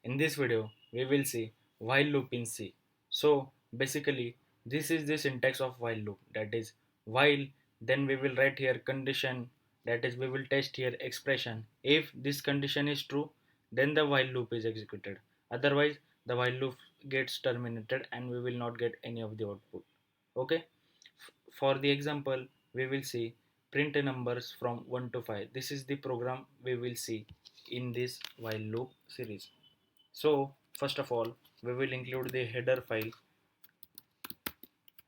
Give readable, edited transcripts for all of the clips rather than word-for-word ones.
In this video, we will see while loop in C. So basically, this is the syntax of while loop. That is while, then we will write here condition. That is we will test here expression. If this condition is true, then the while loop is executed. Otherwise, the while loop gets terminated and we will not get any of the output. Okay. For the example, we will see print numbers from 1 to 5. This is the program we will see in this while loop series. So first of all, we will include the header file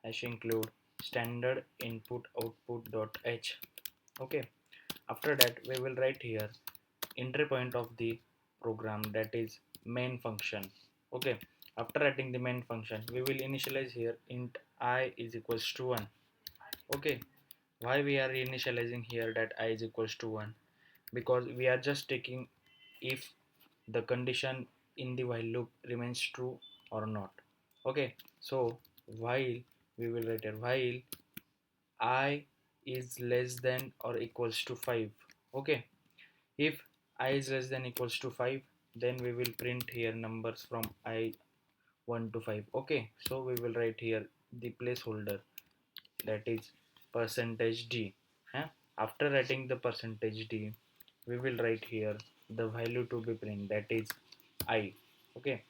hash include standard input output.h. Okay. After that, we will write here entry point of the program, that is main function. Okay. After writing the main function, we will initialize here int I is equals to 1. Okay. Why we are initializing here that I is equals to 1? Because we are just taking if the condition in the while loop remains true or not. Okay, so while we will write here while I is less than or equals to 5. Okay, if I is less than equals to 5, then we will print here numbers from I 1 to 5. Okay, so we will write here the placeholder, that is percentage d. huh? After writing the percentage d, we will write here the value to be print, that is I. Okay,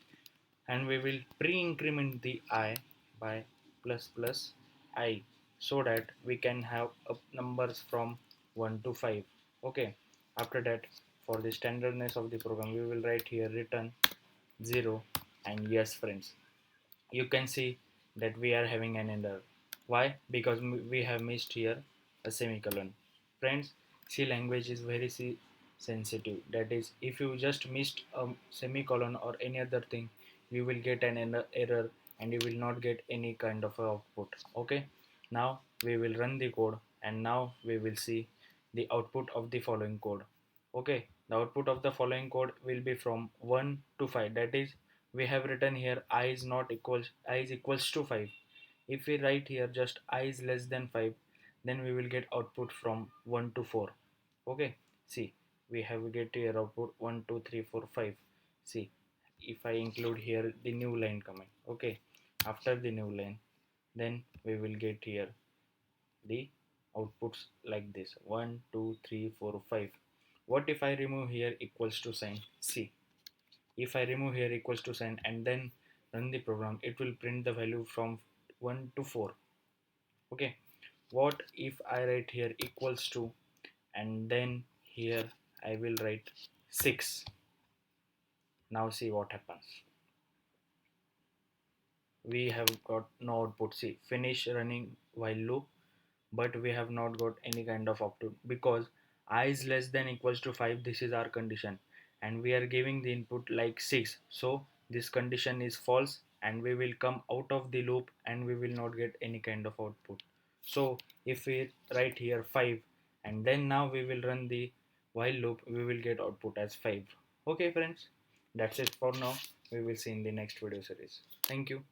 and we will pre-increment the I by plus plus I, so that we can have up numbers from 1 to 5. Okay, after that, for the standardness of the program, we will write here return 0 and yes friends. You can see that we are having an error. Why? Because we have missed here a semicolon. Friends, C language is very sensitive. That is, if you just missed a semicolon or any other thing, you will get an error and you will not get any kind of output. Okay, now we will run the code and now we will see the output of the following code. Okay, the output of the following code will be from 1 to 5. That is, we have written here I is equals to 5. If we write here just I is less than 5, then we will get output from 1 to 4. Okay, see, we have get here output 1 2 3 4 5. See, if I include here the new line coming. Okay, after the new line, then we will get here the outputs like this 1 2 3 4 5. What if I remove here equals to sign? See, if I remove here equals to sign and then run the program, it will print the value from 1 to 4. Okay, what if I write here equals to and then here I will write 6. Now see what happens. We have got no output. See, finish running while loop, but we have not got any kind of output because I is less than equals to 5. This is our condition and we are giving the input like 6, so this condition is false and we will come out of the loop and we will not get any kind of output. So if we write here 5 and then now we will run the while loop, we will get output as 5. Okay friends, that's it for now. We will see in the next video series. Thank you.